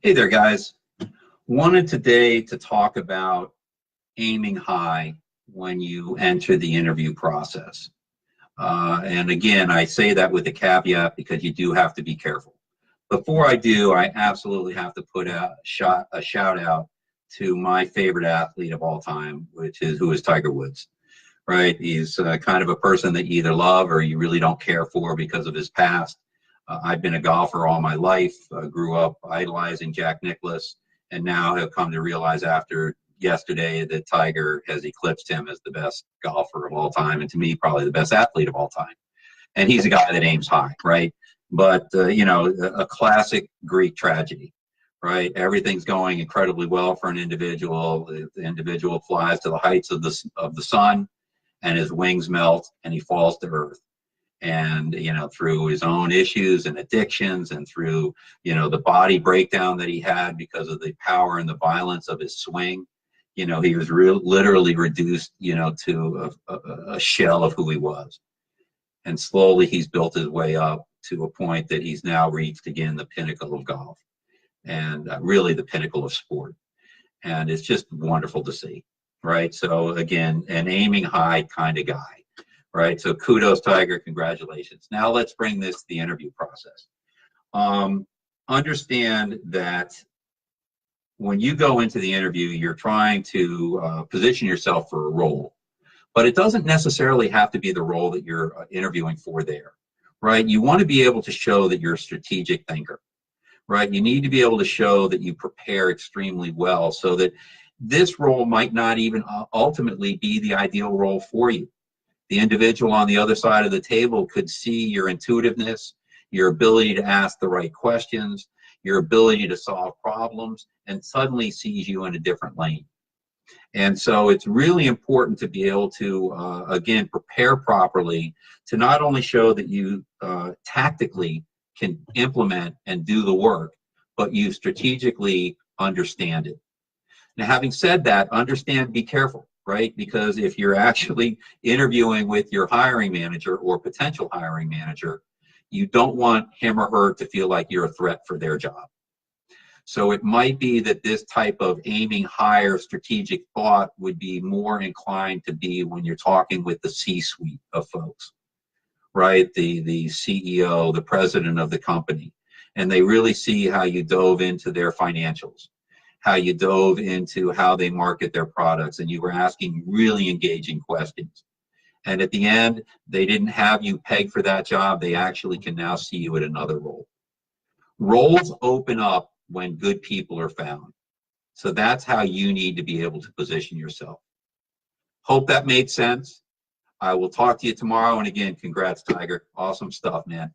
Hey there, guys. Wanted today to talk about aiming high when you enter the interview process. And again, I say that with a caveat because you do have to be careful. Before I do, I absolutely have to put a shout out to my favorite athlete of all time, who is Tiger Woods. Right? He's kind of a person that you either love or you really don't care for because of his past. I've been a golfer all my life, grew up idolizing Jack Nicklaus, and now have come to realize after yesterday that Tiger has eclipsed him as the best golfer of all time, and to me, probably the best athlete of all time. And he's a guy that aims high, right? But, a classic Greek tragedy, right? Everything's going incredibly well for an individual. The individual flies to the heights of the sun, and his wings melt, and he falls to earth. And through his own issues and addictions, and through the body breakdown that he had because of the power and the violence of his swing, he was literally reduced to a shell of who he was. And slowly he's built his way up to a point that he's now reached again the pinnacle of golf, and really the pinnacle of sport. And it's just wonderful to see, right? So again, an aiming high kind of guy. Right, so kudos, Tiger, congratulations. Now let's bring this to the interview process. Understand that when you go into the interview, you're trying to position yourself for a role, but it doesn't necessarily have to be the role that you're interviewing for there, right? You want to be able to show that you're a strategic thinker, right? You need to be able to show that you prepare extremely well so that this role might not even ultimately be the ideal role for you. The individual on the other side of the table could see your intuitiveness, your ability to ask the right questions, your ability to solve problems, and suddenly sees you in a different lane. And so it's really important to be able to, again, prepare properly to not only show that you tactically can implement and do the work, but you strategically understand it. Now, having said that, be careful. Right? Because if you're actually interviewing with your hiring manager or potential hiring manager, you don't want him or her to feel like you're a threat for their job. So it might be that this type of aiming higher strategic thought would be more inclined to be when you're talking with the C-suite of folks, right? The CEO, the president of the company, and they really see how you dove into their financials, how you dove into how they market their products, and you were asking really engaging questions. And at the end, they didn't have you pegged for that job. They actually can now see you at another role. Roles open up when good people are found. So that's how you need to be able to position yourself. Hope that made sense. I will talk to you tomorrow. And again, congrats, Tiger. Awesome stuff, man.